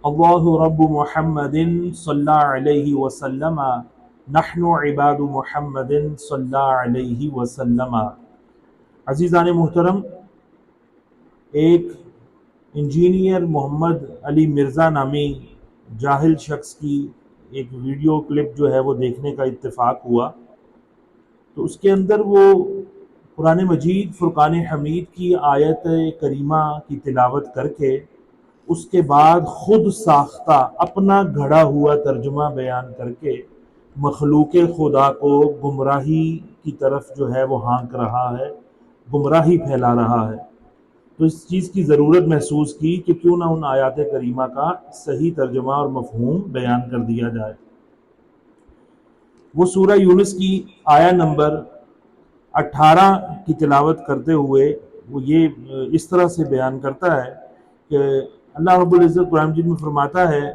اللہ رب محمد صلی اللہ علیہ وسلم نحن عباد محمد صلی اللہ علیہ وسلم۔ عزیزان محترم، ایک انجینئر محمد علی مرزا نامی جاہل شخص کی ایک ویڈیو کلپ جو ہے وہ دیکھنے کا اتفاق ہوا، تو اس کے اندر وہ قرآن مجید فرقان حمید کی آیت کریمہ کی تلاوت کر کے اس کے بعد خود ساختہ اپنا گھڑا ہوا ترجمہ بیان کر کے مخلوق خدا کو گمراہی کی طرف جو ہے وہ ہانک رہا ہے، گمراہی پھیلا رہا ہے۔ تو اس چیز کی ضرورت محسوس کی کہ کیوں نہ ان آیات کریمہ کا صحیح ترجمہ اور مفہوم بیان کر دیا جائے۔ وہ سورہ یونس کی آیہ نمبر 18 کی تلاوت کرتے ہوئے وہ یہ اس طرح سے بیان کرتا ہے کہ اللہ رب العزت قرآن مجید میں فرماتا ہے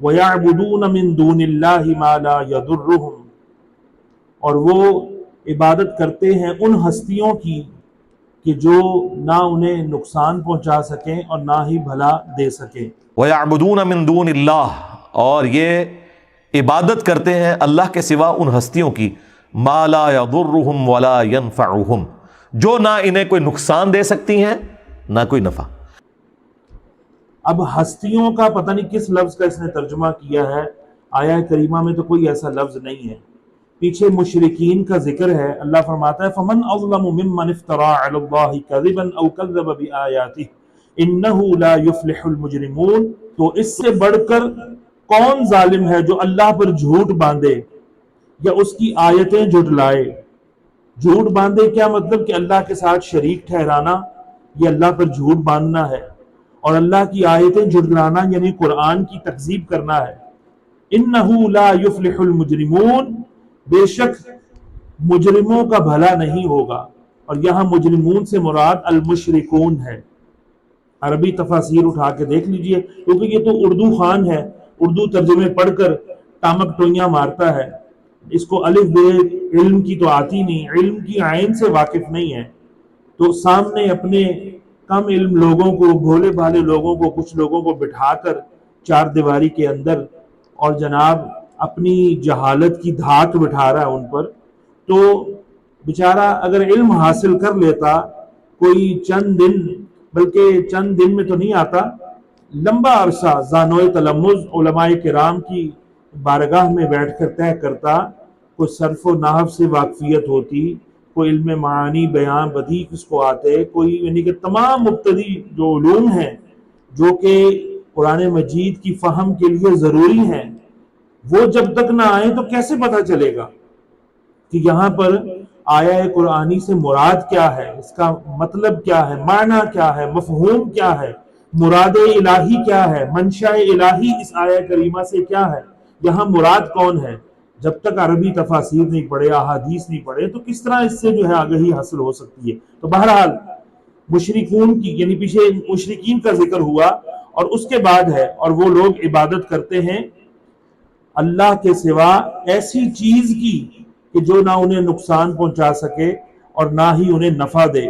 وَيَعْبُدُونَ مِن دُونِ اللَّهِ مَا لَا يَضُرُّهُمْ، اور وہ عبادت کرتے ہیں ان ہستیوں کی کہ جو نہ انہیں نقصان پہنچا سکیں اور نہ ہی بھلا دے سکیں۔ وَيَعْبُدُونَ مِن دُونِ اللَّهِ، اور یہ عبادت کرتے ہیں اللہ کے سوا ان ہستیوں کی مَا لَا يَضُرُّهُمْ وَلَا يَنفَعُهُمْ، جو نہ انہیں کوئی نقصان دے سکتی ہیں نہ کوئی نفع۔ اب ہستیوں کا پتہ نہیں کس لفظ کا اس نے ترجمہ کیا ہے، آیہ کریمہ میں تو کوئی ایسا لفظ نہیں ہے۔ پیچھے مشرکین کا ذکر ہے، اللہ فرماتا ہے فَمَنْ أَظْلَمُ مِمَّنِ افْتَرَىٰ عَلَى اللَّهِ كَذِبًا أَوْ كَذَّبَ بِآيَاتِهِ إِنَّهُ لَا يُفْلِحُ الْمُجْرِمُونَ، تو اس سے بڑھ کر کون ظالم ہے جو اللہ پر جھوٹ باندھے یا اس کی آیتیں جھٹلائے۔ جھوٹ باندھے کیا مطلب کہ اللہ کے ساتھ شریک ٹھہرانا، یہ اللہ پر جھوٹ باندھنا ہے، اور اللہ کی آیتیں جھٹلانا یعنی قرآن کی تکذیب کرنا ہے۔ انہ لا یفلح المجرمون، بے شک مجرموں کا بھلا نہیں ہوگا، اور یہاں مجرمون سے مراد المشرکون ہے۔ عربی تفاسیر اٹھا کے دیکھ لیجئے، کیونکہ یہ تو اردو خان ہے، اردو ترجمے پڑھ کر ٹامک ٹوئیاں مارتا ہے، اس کو الف بے علم کی تو آتی نہیں، علم کی عین سے واقف نہیں ہے، تو سامنے اپنے کم علم لوگوں کو، بھولے بھالے لوگوں کو، کچھ لوگوں کو بٹھا کر چار دیواری کے اندر اور جناب اپنی جہالت کی دھاک بٹھا رہا ہے ان پر۔ تو بیچارہ اگر علم حاصل کر لیتا کوئی چند دن، بلکہ چند دن میں تو نہیں آتا، لمبا عرصہ زانوئے تلمذ علماء کرام کی بارگاہ میں بیٹھ کر طے کرتا، کوئی صرف و نحو سے واقفیت ہوتی، کوئی علم معانی بیان بدیع کس کو آتے، کوئی یعنی کہ تمام مبتدی جو علوم ہیں جو کہ قرآن مجید کی فہم کے لیے ضروری ہیں، وہ جب تک نہ آئیں تو کیسے پتہ چلے گا کہ یہاں پر آیہ قرآنی سے مراد کیا ہے، اس کا مطلب کیا ہے، معنی کیا ہے، مفہوم کیا ہے، مراد الہی کیا ہے، منشاء الہی اس آیہ کریمہ سے کیا ہے، یہاں مراد کون ہے۔ جب تک عربی تفاسیر نہیں پڑھے، احادیث نہیں پڑھے، تو کس طرح اس سے جو ہے آگہی حاصل ہو سکتی ہے۔ تو بہرحال مشرکون کی یعنی پیچھے مشرکین کا ذکر ہوا، اور اس کے بعد ہے اور وہ لوگ عبادت کرتے ہیں اللہ کے سوا ایسی چیز کی کہ جو نہ انہیں نقصان پہنچا سکے اور نہ ہی انہیں نفع دے،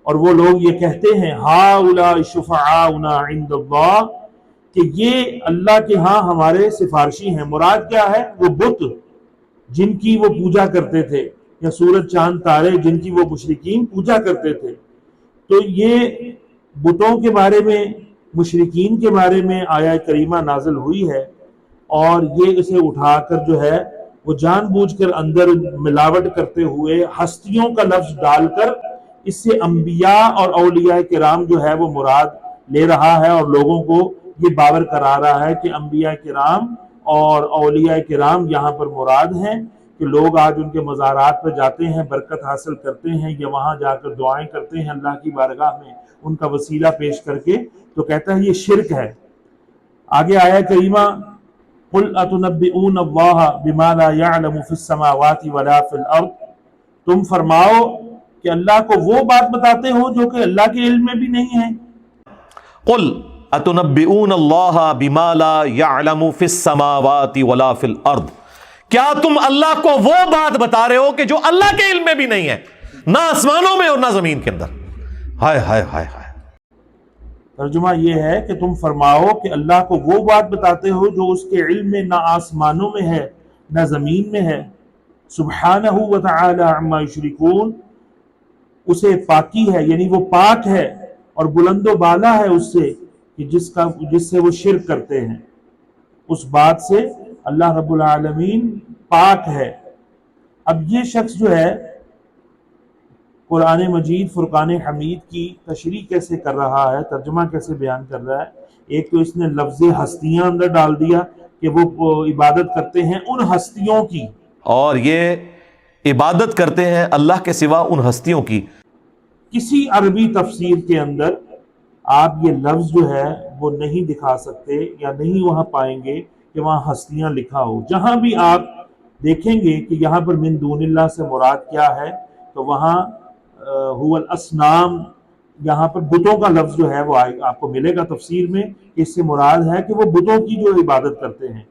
اور وہ لوگ یہ کہتے ہیں ہؤلاء شفعاؤنا عند اللہ، کہ یہ اللہ کے ہاں ہمارے سفارشی ہیں۔ مراد کیا ہے؟ وہ بت جن کی وہ پوجا کرتے تھے، یا سورج چاند تارے جن کی وہ مشرکین پوجا کرتے تھے۔ تو یہ بتوں کے بارے میں، مشرکین کے بارے میں آیہ کریمہ نازل ہوئی ہے، اور یہ اسے اٹھا کر جو ہے وہ جان بوجھ کر اندر ملاوٹ کرتے ہوئے ہستیوں کا لفظ ڈال کر اس سے انبیاء اور اولیاء کرام جو ہے وہ مراد لے رہا ہے، اور لوگوں کو یہ باور کرا رہا ہے کہ انبیاء کرام اور اولیاء کرام یہاں پر مراد ہیں، کہ لوگ آج ان کے مزارات پر جاتے ہیں، برکت حاصل کرتے ہیں، یا وہاں جا کر دعائیں کرتے ہیں اللہ کی بارگاہ میں ان کا وسیلہ پیش کر کے، تو کہتا ہے یہ شرک ہے۔ آگے آیہ کریمہ قُلْ أَتُنَبِّئُونَ اللَّهَ بِمَا لَا يَعْلَمُ فِي السَّمَاوَاتِ وَلَا فِي الْأَرْضِ، تم فرماؤ کہ اللہ کو وہ بات بتاتے ہو جو کہ اللہ کے علم میں بھی نہیں ہے۔ قُلْ أَتُنَبِّئُونَ اللَّهَ بِمَا لَا يَعْلَمُ فِي السَّمَاوَاتِ وَلَا فِي الْأَرْضِ، کیا تم اللہ کو وہ بات بتا رہے ہو کہ جو اللہ کے علم میں بھی نہیں ہے، نہ آسمانوں میں اور نہ زمین کے اندر۔ ہائے ہائے ہائے ہائے۔ ترجمہ یہ ہے کہ تم فرماؤ کہ اللہ کو وہ بات بتاتے ہو جو اس کے علم میں نہ آسمانوں میں ہے نہ زمین میں ہے، سبحانہ و تعالی عما یشرکون، اسے پاکی ہے، یعنی وہ پاک ہے اور بلند و بالا ہے اس سے کہ جس سے وہ شرک کرتے ہیں، اس بات سے اللہ رب العالمین پاک ہے۔ اب یہ شخص جو ہے قرآن مجید فرقان حمید کی تشریح کیسے کر رہا ہے، ترجمہ کیسے بیان کر رہا ہے؟ ایک تو اس نے لفظ ہستیاں اندر ڈال دیا کہ وہ عبادت کرتے ہیں ان ہستیوں کی، اور یہ عبادت کرتے ہیں اللہ کے سوا ان ہستیوں کی۔ کسی عربی تفسیر کے اندر آپ یہ لفظ جو ہے وہ نہیں دکھا سکتے یا نہیں وہاں پائیں گے کہ وہاں ہستیاں لکھا ہو۔ جہاں بھی آپ دیکھیں گے کہ یہاں پر من دون اللہ سے مراد کیا ہے تو وہاں هو الاسنام، یہاں پر بتوں کا لفظ جو ہے وہ آپ کو ملے گا تفسیر میں، اس سے مراد ہے کہ وہ بتوں کی جو عبادت کرتے ہیں۔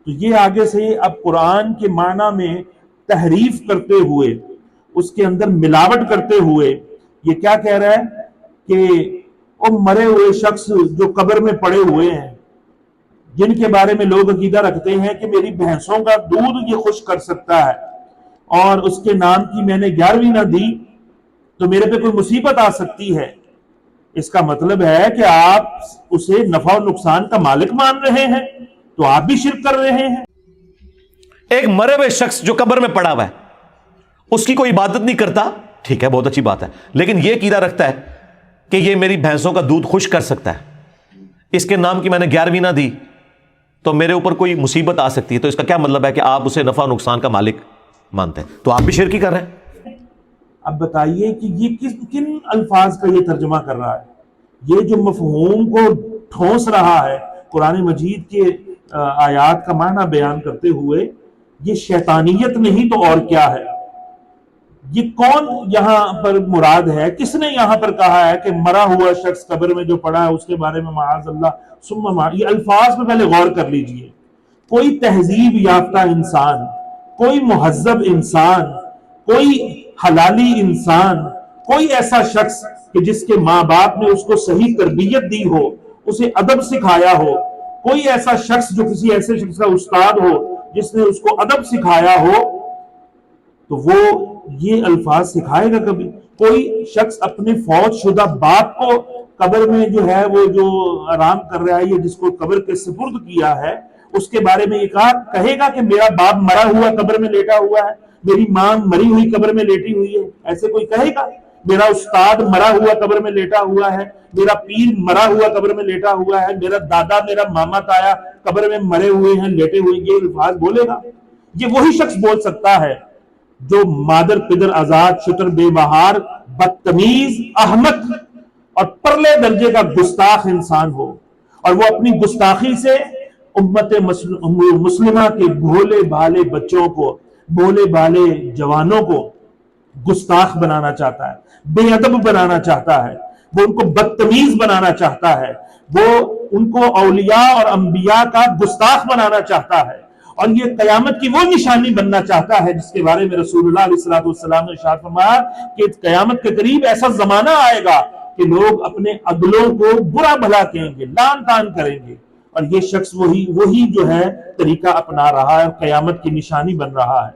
تو یہ آگے سے اب قرآن کے معنی میں تحریف کرتے ہوئے، اس کے اندر ملاوٹ کرتے ہوئے یہ کیا کہہ رہا ہے کہ وہ مرے ہوئے شخص جو قبر میں پڑے ہوئے ہیں، جن کے بارے میں لوگ عقیدہ رکھتے ہیں کہ میری بھینسوں کا دودھ یہ خشک کر سکتا ہے اور اس کے نام کی میں نے 11ویں نہ دی تو میرے پہ کوئی مصیبت آ سکتی ہے، اس کا مطلب ہے کہ آپ اسے نفع و نقصان کا مالک مان رہے ہیں، تو آپ بھی شرک کر رہے ہیں۔ ایک مرے ہوئے شخص جو قبر میں پڑا ہوا ہے، اس کی کوئی عبادت نہیں کرتا، ٹھیک ہے، بہت اچھی بات ہے، لیکن یہ عقیدہ رکھتا ہے کہ یہ میری بھینسوں کا دودھ خشک کر سکتا ہے، اس کے نام کی میں نے 11ویں نہ دی تو میرے اوپر کوئی مصیبت آ سکتی ہے، تو اس کا کیا مطلب ہے کہ آپ اسے نفع و نقصان کا مالک مانتے ہیں، تو آپ بھی شرک ہی کر رہے ہیں۔ اب بتائیے کہ یہ کن الفاظ کا یہ ترجمہ کر رہا ہے؟ یہ جو مفہوم کو ٹھونس رہا ہے قرآن مجید کے آیات کا معنی بیان کرتے ہوئے، یہ شیطانیت نہیں تو اور کیا ہے؟ یہ کون یہاں پر مراد ہے؟ کس نے یہاں پر کہا ہے کہ مرا ہوا شخص قبر میں جو پڑا ہے اس کے بارے میں معاذ اللہ یہ الفاظ میں پہلے غور کر لیجئے۔ کوئی تہذیب یافتہ انسان، کوئی مہذب انسان، کوئی حلالی انسان، کوئی ایسا شخص کہ جس کے ماں باپ نے اس کو صحیح تربیت دی ہو، اسے ادب سکھایا ہو، کوئی ایسا شخص جو کسی ایسے شخص کا استاد ہو جس نے اس کو ادب سکھایا ہو، تو وہ یہ الفاظ سکھائے گا کبھی؟ کوئی شخص اپنے فوت شدہ باپ کو قبر میں جو ہے وہ جو آرام کر رہا ہے یا جس کو قبر کے سپرد کیا ہے، اس کے بارے میں یہ کہے گا کہ میرا باپ مرا ہوا قبر میں لیٹا ہوا ہے، میری ماں مری ہوئی قبر میں لیٹی ہوئی ہے؟ ایسے کوئی کہے گا؟ میرا استاد مرا ہوا قبر میں لیٹا ہوا ہے، میرا پیر مرا ہوا قبر میں لیٹا ہوا ہے، میرا دادا میرا ماما تایا قبر میں مرے ہوئے ہیں، لیٹے ہوئے، یہ الفاظ بولے گا؟ یہ وہی شخص بول سکتا ہے جو مادر پدر آزاد شتر بے بہار بدتمیز احمق اور پرلے درجے کا گستاخ انسان ہو، اور وہ اپنی گستاخی سے امت مسلمہ کے بھولے بھالے بچوں کو، بھولے بھالے جوانوں کو گستاخ بنانا چاہتا ہے، بے ادب بنانا چاہتا ہے، وہ ان کو بدتمیز بنانا چاہتا ہے، وہ ان کو اولیاء اور انبیاء کا گستاخ بنانا چاہتا ہے، اور یہ قیامت کی وہ نشانی بننا چاہتا ہے جس کے بارے میں رسول اللہ علیہ السلام نے ارشاد فرمایا کہ قیامت کے قریب ایسا زمانہ آئے گا کہ لوگ اپنے عدلوں کو برا بھلا کہیں گے، لعن طعن کریں گے، اور یہ شخص وہی جو ہے طریقہ اپنا رہا ہے، قیامت کی نشانی بن رہا ہے۔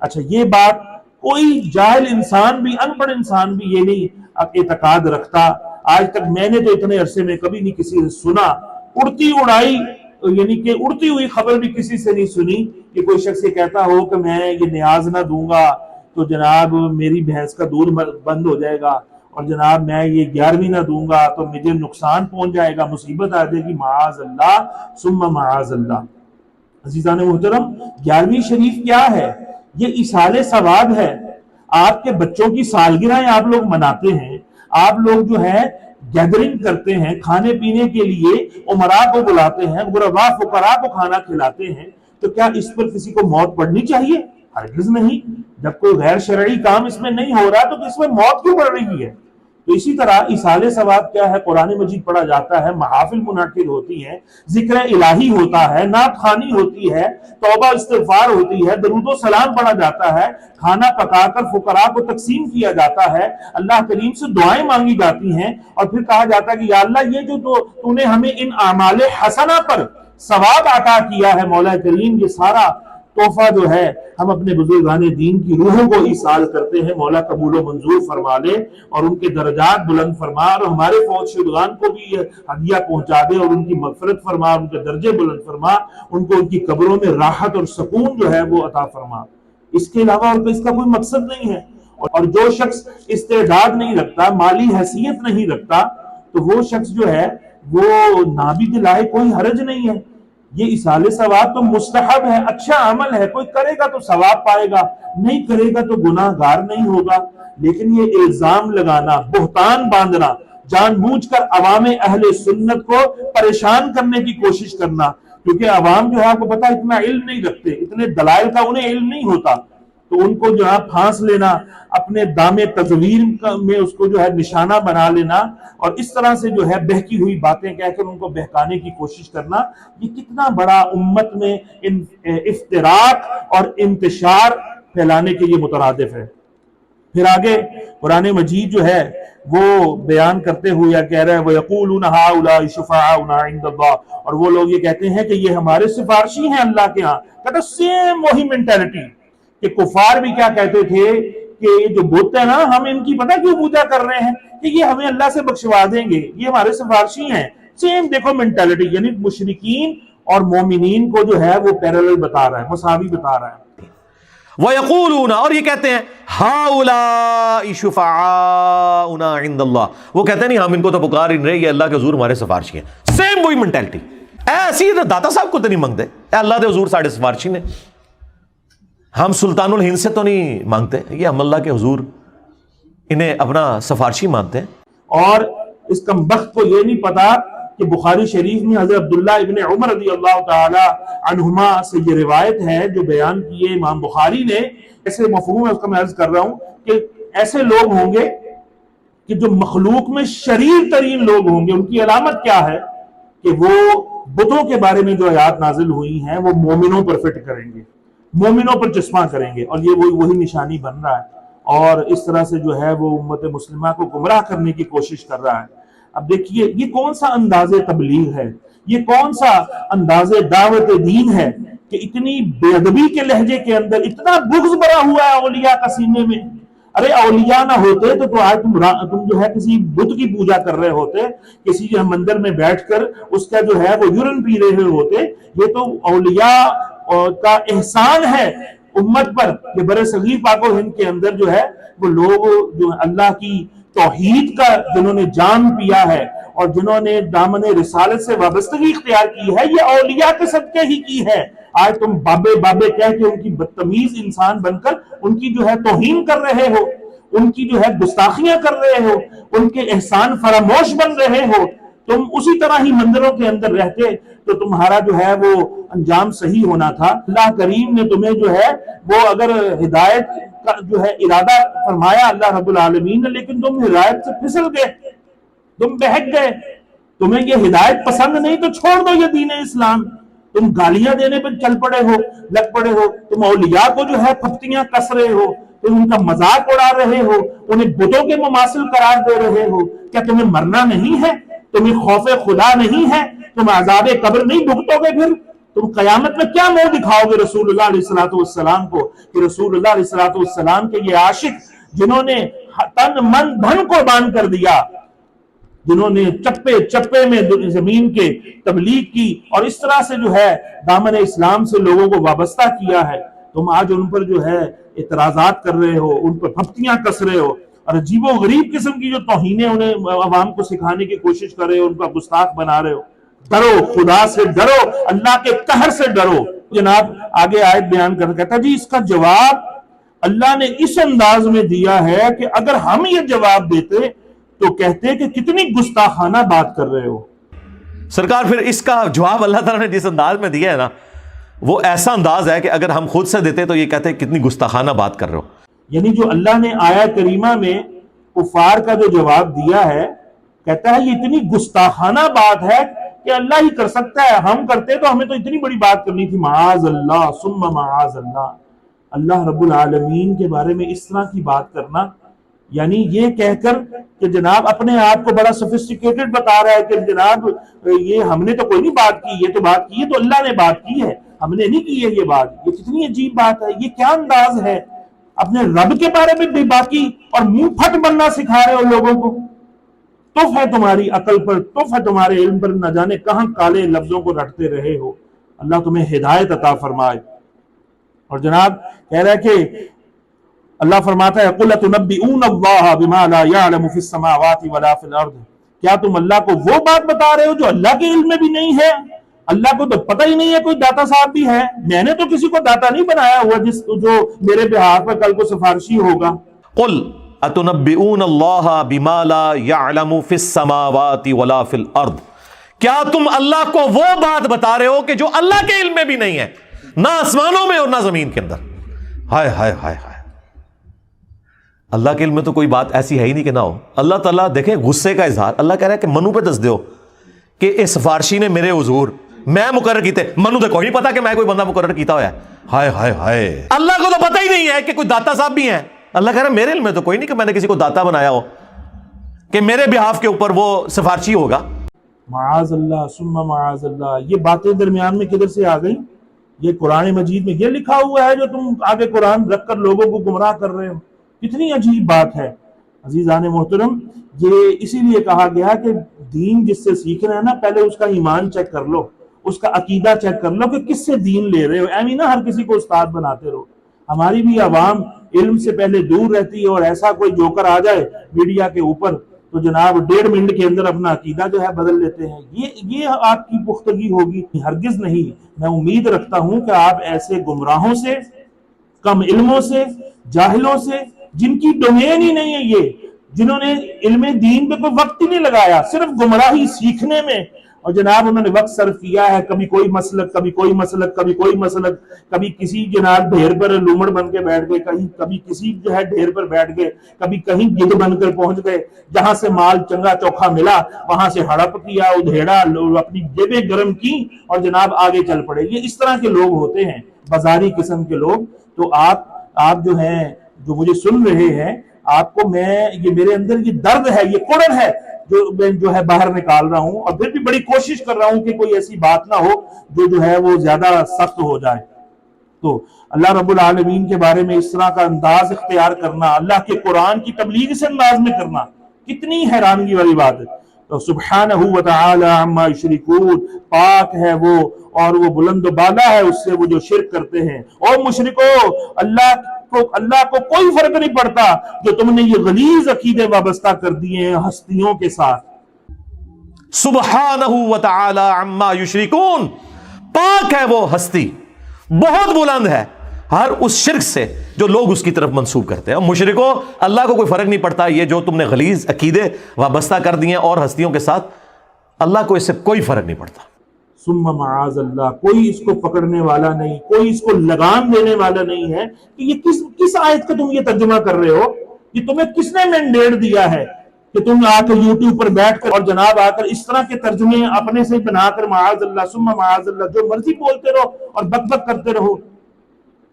اچھا، یہ بات کوئی جاہل انسان بھی، ان پڑھ انسان بھی یہ نہیں اعتقاد رکھتا۔ آج تک میں نے تو اتنے عرصے میں کبھی نہیں کسی سے سنا، اڑتی اڑائی یعنی کہ اڑتی ہوئی خبر بھی کسی سے نہیں سنی کہ کوئی شخص یہ کہتا ہو کہ میں یہ نیاز نہ دوں گا تو جناب میری بھینس کا دودھ بند ہو جائے گا، اور جناب میں یہ 11ویں نہ دوں گا تو مجھے نقصان پہنچ جائے گا، مصیبت آ جائے گی، معاذ اللہ ثم معاذ اللہ۔ عزیزان محترم، 11ویں شریف کیا ہے؟ یہ ایصال ثواب ہے۔ آپ کے بچوں کی سالگرہیں آپ لوگ مناتے ہیں، آپ لوگ جو ہے گیدرنگ کرتے ہیں، کھانے پینے کے لیے امراء کو بلاتے ہیں، غرباء فقراء کو کھانا کھلاتے ہیں، تو کیا اس پر کسی کو موت پڑنی چاہیے؟ ہرگز نہیں۔ جب کوئی غیر شرعی کام اس میں نہیں ہو رہا تو اس میں موت کیوں پڑ رہی ہے؟ تو اسی طرح ایصال ثواب کیا ہے؟ قرآن مجید پڑھا جاتا ہے، محافل منعقد ہوتی ہیں، ذکر الہی ہوتا ہے، نعت خوانی ہوتی ہے، توبہ استغفار ہوتی ہے، درود و سلام پڑھا جاتا ہے، کھانا پکا کر فقراء کو تقسیم کیا جاتا ہے، اللہ کریم سے دعائیں مانگی جاتی ہیں، اور پھر کہا جاتا ہے کہ یا اللہ یہ جو تو نے ہمیں ان اعمال حسنہ پر ثواب عطا کیا ہے مولا کریم، یہ سارا تحفہ جو ہے ہم اپنے بزرگان دین کی روحوں کو ایصال کرتے ہیں، مولا قبول و منظور فرما لے اور ان کے درجات بلند فرما، اور ہمارے فوت شدگان کو بھی یہ ہدیہ پہنچا دے اور ان کی مغفرت فرما، ان کے درجے بلند فرما، ان کو ان کی قبروں میں راحت اور سکون جو ہے وہ عطا فرما۔ اس کے علاوہ اور اس کا کوئی مقصد نہیں ہے۔ اور جو شخص استعداد نہیں رکھتا، مالی حیثیت نہیں رکھتا، تو وہ شخص جو ہے وہ نہ بھی دلائے، کوئی حرج نہیں ہے۔ یہ ایصال ثواب تو مستحب ہے، اچھا عمل ہے، کوئی کرے گا تو ثواب پائے گا، نہیں کرے گا تو گناہ گار نہیں ہوگا۔ لیکن یہ الزام لگانا، بہتان باندھنا، جان بوجھ کر عوام اہل سنت کو پریشان کرنے کی کوشش کرنا، کیونکہ عوام جو ہے آپ کو پتا اتنا علم نہیں رکھتے، اتنے دلائل کا انہیں علم نہیں ہوتا، تو ان کو جو ہے پھانس لینا، اپنے دام تزویر میں اس کو جو ہے نشانہ بنا لینا، اور اس طرح سے جو ہے بہکی ہوئی باتیں کہہ کر ان کو بہکانے کی کوشش کرنا، یہ کتنا بڑا امت میں افتراق اور انتشار پھیلانے کے یہ مترادف ہے۔ پھر آگے قرآن مجید جو ہے وہ بیان کرتے ہوئے یا کہہ رہا ہے وَيَقُولُونَ هَؤُلَاءِ شُفَعَاؤُنَا عِندَ اللَّهِ، اور وہ لوگ یہ کہتے ہیں کہ یہ ہمارے سفارشی ہیں اللہ کے ہاں۔ کہتا سیم وہی مینٹیلٹی کہ کفار بھی کیا کہتے تھے کہ یہ جو بت ہے نا، ہم ان کی پتہ کیوں پوجا کر رہے ہیں کہ یہ ہمیں اللہ سے بخشوا دیں گے، یہ ہمارے سفارشی ہیں۔ سیم دیکھو مینٹیلٹی، یعنی مشرکین اور مومنین کو جو ہے وہ پیرالل بتا رہا ہے، مساوی بتا رہا ہے۔ وَيَقُولُونَ، اور یہ کہتے ہیں هَؤُلَاءِ شُفَعَاؤُنَا عِندَ اللَّهِ، وہ کہتے ہیں نہیں ہم ان کو تو پکار ہی نہیں رہے، یہ اللہ کے حضور ہمارے سفارشی ہیں۔ سیم وہی مینٹیلٹی، ایسی داتا صاحب کو تو نہیں مانگتے، اے اللہ کے حضور ساڑھے سفارشی نے، ہم سلطان الہند سے تو نہیں مانگتے، یہ ہم اللہ کے حضور انہیں اپنا سفارشی مانتے ہیں۔ اور اس کمبخت کو یہ نہیں پتا کہ بخاری شریف میں حضرت عبداللہ ابن عمر رضی اللہ تعالی عنہما سے یہ روایت ہے جو بیان کیے امام بخاری نے، ایسے مفہوم ہے اس کا میں عرض کر رہا ہوں کہ ایسے لوگ ہوں گے کہ جو مخلوق میں شریر ترین لوگ ہوں گے، ان کی علامت کیا ہے کہ وہ بتوں کے بارے میں جو آیات نازل ہوئی ہیں وہ مومنوں پر فٹ کریں گے، مومنوں پر چشمہ کریں گے، اور یہ وہی نشانی بن رہا ہے، اور اس طرح سے جو ہے وہ امت مسلمہ کو گمراہ کرنے کی کوشش کر رہا ہے۔ اب دیکھیے یہ کون سا انداز تبلیغ ہے، یہ کون سا انداز دعوت دین ہے کہ اتنی بے ادبی کے لہجے کے اندر اتنا بغض بھرا ہوا ہے اولیاء کا سینے میں۔ ارے اولیاء نہ ہوتے تو آج تم جو ہے کسی بت کی پوجا کر رہے ہوتے، کسی جو مندر میں بیٹھ کر اس کا جو ہے وہ یورن پی رہے ہوتے۔ یہ تو اولیاء کا احسان ہے امت پر کہ برصغیر پاک و ہند کے اندر جو ہے وہ لوگ جو اللہ کی توحید کا جنہوں نے جان پیا ہے اور جنہوں نے دامن رسالت سے وابستگی اختیار کی ہے، یہ اولیاء کے صدقے ہی کی ہے۔ آج تم بابے بابے کہہ کے ان کی بدتمیز انسان بن کر ان کی جو ہے توہین کر رہے ہو، ان کی جو ہے گستاخیاں کر رہے ہو، ان کے احسان فراموش بن رہے ہو۔ تم اسی طرح ہی مندروں کے اندر رہتے تو تمہارا جو ہے وہ انجام صحیح ہونا تھا۔ اللہ کریم نے تمہیں جو ہے وہ اگر ہدایت کا جو ہے ارادہ فرمایا اللہ رب العالمین نے، لیکن تم ہدایت سے پھسل گئے، تم بہک گئے، تمہیں یہ ہدایت پسند نہیں تو چھوڑ دو یہ دین اسلام۔ تم گالیاں دینے پہ چل پڑے ہو، لگ پڑے ہو، تم اولیاء کو جو ہے پھپتیاں کس رہے ہو، تم ان کا مذاق اڑا رہے ہو، انہیں بتوں کے مماثل قرار دے رہے ہو۔ کیا تمہیں مرنا نہیں ہے؟ تمہیں خوف خدا نہیں ہے؟ تم عذاب قبر نہیں بھگتو گے؟ پھر تم قیامت میں کیا منہ دکھاؤ گے رسول اللہ علیہ السلام کو کہ رسول اللہ علیہ السلام کے یہ عاشق جنہوں نے تن من دھن قربان کر دیا، جنہوں نے چپے چپے میں زمین کے تبلیغ کی اور اس طرح سے جو ہے دامن اسلام سے لوگوں کو وابستہ کیا ہے، تم آج ان پر جو ہے اعتراضات کر رہے ہو، ان پر پھپتیاں کس رہے ہو، اور عجیب و غریب قسم کی جو توہینیں انہیں عوام کو سکھانے کی کوشش کر رہے ہو، ان کا گستاخ بنا رہے ہو۔ ڈرو، خدا سے ڈرو، اللہ کے قہر سے ڈرو۔ جناب آگے آیت بیان کر کہتا جی اس کا جواب اللہ نے اس انداز میں دیا ہے کہ اگر ہم یہ جواب دیتے تو کہتے کہ کتنی گستاخانہ بات کر رہے ہو۔ سرکار پھر اس کا جواب اللہ تعالیٰ نے جس انداز میں دیا ہے نا، وہ ایسا انداز ہے کہ اگر ہم خود سے دیتے تو یہ کہتے کتنی گستاخانہ بات کر رہے ہو۔ یعنی جو اللہ نے آیت کریمہ میں کفار کا جو جواب دیا ہے، کہتا ہے یہ اتنی گستاخانہ بات ہے کہ اللہ ہی کر سکتا ہے، ہم کرتے تو ہمیں تو اتنی بڑی بات کرنی تھی، معاذ اللہ ثم معاذ اللہ۔ اللہ رب العالمین کے بارے میں اس طرح کی بات کرنا، یعنی یہ کہہ کر کہ جناب اپنے آپ کو بڑا سوفسٹیکیٹڈ بتا رہا ہے کہ جناب یہ ہم نے تو کوئی نہیں بات کی، یہ تو بات کی ہے تو اللہ نے بات کی ہے، ہم نے نہیں کی ہے یہ بات۔ یہ کتنی عجیب بات ہے، یہ کیا انداز ہے، اپنے رب کے بارے میں بھی باقی اور منہ پھٹ بننا سکھا رہے ہو لوگوں کو۔ تف ہے تمہاری عقل پر، تف ہے تمہارے علم پر، نہ جانے کہاں کالے لفظوں کو رٹتے رہے ہو۔ اللہ تمہیں ہدایت عطا فرمائے۔ اور جناب کہہ رہا ہے کہ اللہ فرماتا ہے قُلْ أَتُنَبِّئُونَ اللَّهَ بِمَا لَا يَعْلَمُ فِي السَّمَاوَاتِ وَلَا فِي الْأَرْضِ، کیا تم اللہ کو وہ بات بتا رہے ہو جو اللہ کے علم میں بھی نہیں ہے؟ اللہ کو تو پتہ ہی نہیں ہے کوئی داتا صاحب بھی ہے، میں نے تو کسی کو داتا نہیں بنایا ہوا جو میرے بہار پر کل کو سفارشی ہوگا۔ قل اتنبئون اللہ بما لا يعلم فی السماوات ولا فی الارض، کیا تم اللہ کو وہ بات بتا رہے ہو کہ جو اللہ کے علم میں بھی نہیں ہے، نہ آسمانوں میں اور نہ زمین کے اندر؟ ہائے ہائے ہائے ہائے، اللہ کے علم میں تو کوئی بات ایسی ہے ہی نہیں کہ نہ ہو۔ اللہ تعالیٰ دیکھیں غصے کا اظہار، اللہ کہہ رہا ہے کہ منو پہ دس دیو کہ اس سفارشی نے میرے حضور میں مقرر کیتے، منو تو کوئی نہیں پتا کہ میں کوئی بندہ مقرر کیتا ہوا ہے۔ ہائے ہائے ہائے، اللہ کو تو پتہ ہی نہیں ہے کہ کوئی داتا صاحب بھی ہیں۔ اللہ کہہ رہا ہے میرے علم میں تو کوئی نہیں کہ میں نے کسی کو داتا بنایا ہو کہ میرے بہاف کے اوپر وہ سفارشی ہوگا۔ معاذ اللہ ثم معاذ اللہ، یہ باتیں درمیان میں کدھر سے آ گئی؟ یہ قرآن مجید میں یہ لکھا ہوا ہے جو تم آگے قرآن رکھ کر لوگوں کو گمراہ کر رہے ہو؟ کتنی عجیب بات ہے۔ عزیزان محترم، یہ اسی لیے کہا گیا کہ دین جس سے سیکھنا ہے نا، پہلے اس کا ایمان چیک کر لو، اس کا عقیدہ چیک کر لو کہ کس سے دین لے رہے ہو، ایویں نہ ہر کسی کو استاد بناتے رہو۔ ہماری بھی عوام علم سے پہلے دور رہتی ہے، اور ایسا کوئی جوکر آ جائے میڈیا کے اوپر تو جناب 1.5 منٹ کے اندر اپنا عقیدہ جو ہے بدل لیتے ہیں۔ یہ آپ کی پختگی ہوگی؟ ہرگز نہیں۔ میں امید رکھتا ہوں کہ آپ ایسے گمراہوں سے، کم علموں سے، جاہلوں سے، جن کی ڈومین ہی نہیں ہے یہ، جنہوں نے علم دین پہ کوئی وقت ہی نہیں لگایا، صرف گمراہی سیکھنے میں، اور جناب انہوں نے وقت صرف کیا ہے، کبھی کوئی مسلک، کبھی کوئی مسلک، کبھی کوئی مسلک، کبھی کسی جناب ڈھیر پر لومڑ بن کے بیٹھ گئے، کبھی کسی جو ہے ڈھیر پر بیٹھ گئے، کبھی کہیں گدھ بن کر پہنچ گئے، جہاں سے مال چنگا چوکھا ملا وہاں سے ہڑپ کیا، ادھیڑا، اپنی جیبیں گرم کی اور جناب آگے چل پڑے۔ یہ اس طرح کے لوگ ہوتے ہیں، بازاری قسم کے لوگ۔ تو آپ جو ہیں، جو مجھے سن رہے ہیں، آپ کو یہ میرے اندر یہ درد ہے، یہ کڑن ہے جو ہے باہر نکال رہا ہوں، اور پھر بھی بڑی کوشش کر رہا ہوں کہ کوئی ایسی بات نہ ہو جو ہے وہ زیادہ سخت ہو جائے۔ تو اللہ رب العالمین کے بارے میں اس طرح کا انداز اختیار کرنا، اللہ کے قرآن کی تبلیغ سے انداز میں کرنا، کتنی حیرانگی والی بات ہے۔ تو سبحانہ و تعالی عما یشرکون، پاک ہے وہ اور وہ بلند و بالا ہے اس سے وہ جو شرک کرتے ہیں۔ اور مشرکو، اللہ کو کوئی فرق نہیں پڑتا جو تم نے یہ غلیظ عقیدے وابستہ کر دیے ہیں ہستیوں کے ساتھ۔ سبحانہ و تعالی عما یشرکون، پاک ہے وہ ہستی، بہت بلند ہے ہر اس شرک سے جو لوگ اس کی طرف منسوب کرتے ہیں۔ مشرکو، اللہ کو کوئی فرق نہیں پڑتا یہ جو تم نے غلیظ عقیدے وابستہ کر دیے ہیں اور ہستیوں کے ساتھ، اللہ کو اس سے کوئی فرق نہیں پڑتا۔ ثم معاذ اللہ، کوئی اس کو پکڑنے والا نہیں، کوئی اس کو لگام دینے والا نہیں ہے کہ یہ کس آیت کا تم یہ ترجمہ کر رہے ہو، یہ تمہیں کس نے مینڈیٹ دیا ہے کہ تم آ کر یوٹیوب پر بیٹھ کر اور جناب آ کر اس طرح کے ترجمے اپنے سے بنا کر معاذ اللہ ثم معاذ اللہ جو مرضی بولتے رہو اور بک بک کرتے رہو۔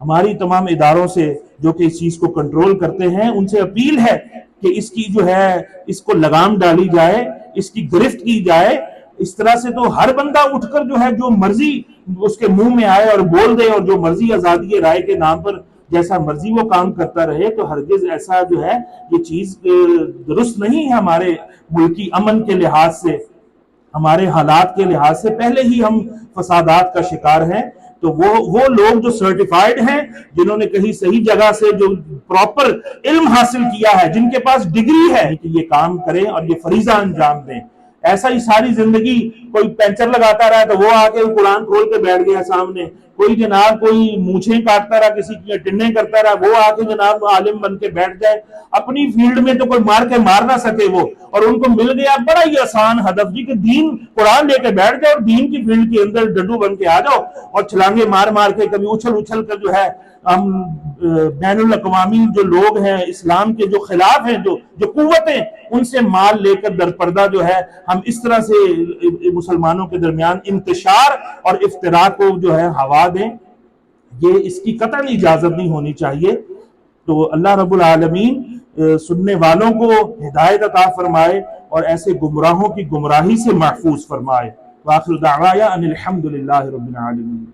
ہماری تمام اداروں سے جو کہ اس چیز کو کنٹرول کرتے ہیں، ان سے اپیل ہے کہ اس کی جو ہے اس کو لگام ڈالی جائے، اس کی گرفت کی جائے۔ اس طرح سے تو ہر بندہ اٹھ کر جو ہے جو مرضی اس کے منہ میں آئے اور بول دے، اور جو مرضی آزادی رائے کے نام پر جیسا مرضی وہ کام کرتا رہے، تو ہرگز ایسا جو ہے یہ چیز درست نہیں ہے۔ ہمارے ملکی امن کے لحاظ سے، ہمارے حالات کے لحاظ سے پہلے ہی ہم فسادات کا شکار ہیں۔ تو وہ لوگ جو سرٹیفائیڈ ہیں، جنہوں نے کہیں صحیح جگہ سے جو پراپر علم حاصل کیا ہے، جن کے پاس ڈگری ہے کہ یہ کام کریں اور یہ فریضہ انجام دیں۔ ایسا ہی ساری زندگی کوئی پینچر لگاتا رہا تو وہ آ کے قرآن کھول کے بیٹھ گیا سامنے کوئی جناب کوئی مونچھیں کاٹتا رہا، کسی کی ٹنیں کرتا رہا، وہ آ کے جناب عالم بن کے بیٹھ جائے، اپنی فیلڈ میں تو کوئی مار نہ سکے وہ، اور ان کو مل گیا بڑا ہی آسان ہدف جی کہ دین قرآن لے کے بیٹھ جاؤ اور دین کی فیلڈ کے اندر ڈڈو بن کے آ جاؤ، اور چھلانگے مار کے کبھی اچھل کر جو ہے ہم بین الاقوامی جو لوگ ہیں اسلام کے جو خلاف ہیں، جو قوتیں، ان سے مال لے کر درپردہ جو ہے ہم اس طرح سے مسلمانوں کے درمیان انتشار اور افتراق کو جو ہے ہوا دیں، یہ اس کی قطعی اجازت نہیں ہونی چاہیے۔ تو اللہ رب العالمین سننے والوں کو ہدایت عطا فرمائے اور ایسے گمراہوں کی گمراہی سے محفوظ فرمائے۔ وآخر دعوایا ان الحمد للہ رب العالمین۔